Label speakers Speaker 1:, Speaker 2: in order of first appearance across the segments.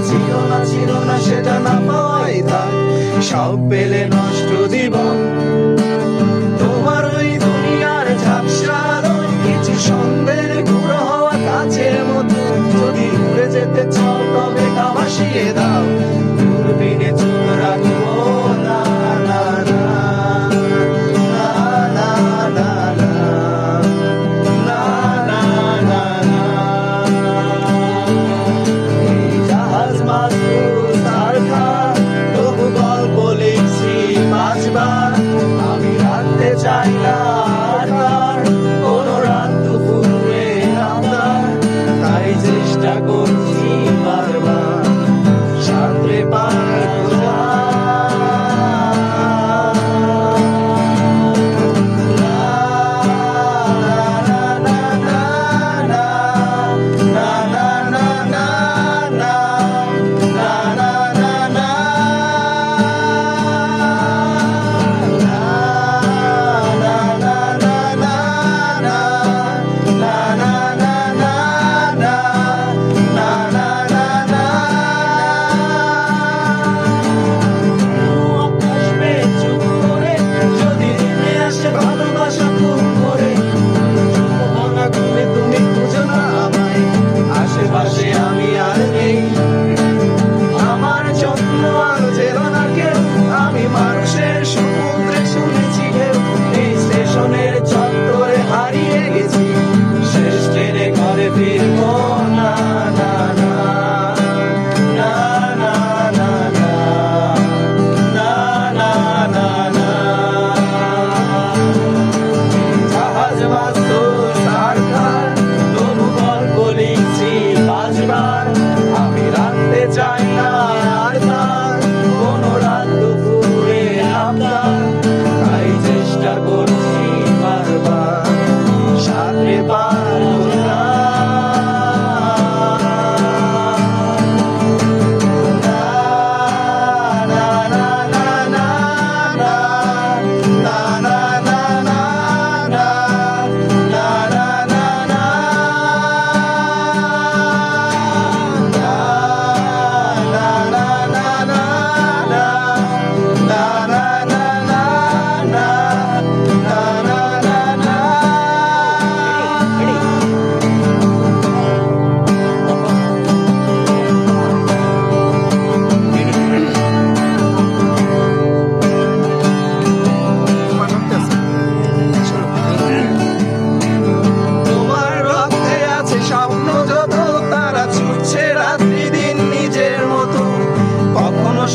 Speaker 1: ছিল না সেটা না পাওয়াই থাক, সব পেলে নষ্ট জীবন। তোমার ওই দুনিয়ার ঝাপসা আলোয় কিছু সন্ধ্যের গুঁড়ো হওয়া কাছের মতো, যদি উড়ে যেতে চাও তবে গা ভাসিয়ে দাও, দূরবীনে চোখ রাখবো না, না, না, না, না, না, না, না, না, না, না। এই জাহাজ মাস্তুল তারকা, তবু গল্প লিখছি পাঁচবার, আমি রাখতে চাই না আর তার কোনো রাত দুপুরে আপনার, তাই চেষ্টা করছি বারবার সাঁতরে পার খোঁজা। আশেপাশে আমি আর নেই, আমার যত্ন আর যেন না কেউ, আমি মানুষের সমুদ্রে শুনেছি ঢেউ, এই স্টেশনের চত্বরে হারিয়ে গেছি, শেষ ট্রেনে ঘরে ফিরবো না, না, না, না, না, না, না, না, না, না, না। জাহাজ মাস্তুল তারকার, তবু গল্প লিখছি পাঁচবার, আমি রাখতে চাই না আর তার কোনো রাত দুপুরে আপনার, তাই চেষ্টা করছি বারবার সাঁতরে পার খোঁজা।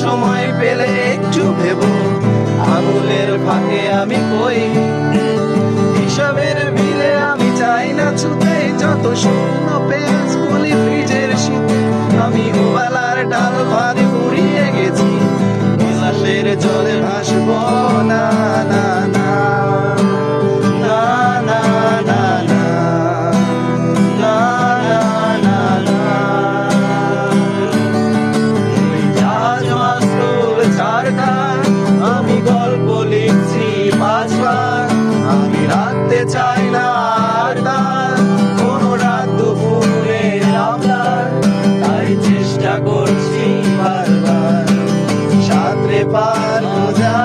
Speaker 1: সময় পেলে একটু ভেবো, আঙুলের ফাঁকে আমি কই, হিসাবের বিলে আমি চাই না ছুতে, যত শূন্য পেঁয়াজ বলি ফ্রিজের শীতে, আমি ওবেলার ডাল ভাত পুড়িয়ে গেছি, বিলাসের জলে ভাসবো না, না, না, না, না, না, না, না, না, না। আমি গল্প লিখছি পাঁচবার, আমি রাখতে চাই না আর তার কোনো রাত দুপুরে আপনার, তাই চেষ্টা করছি বারবার সাঁতরে পার খোঁজা।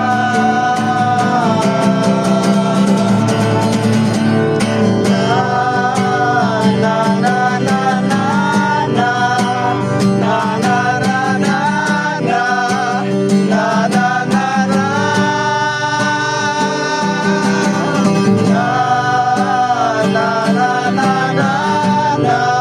Speaker 1: La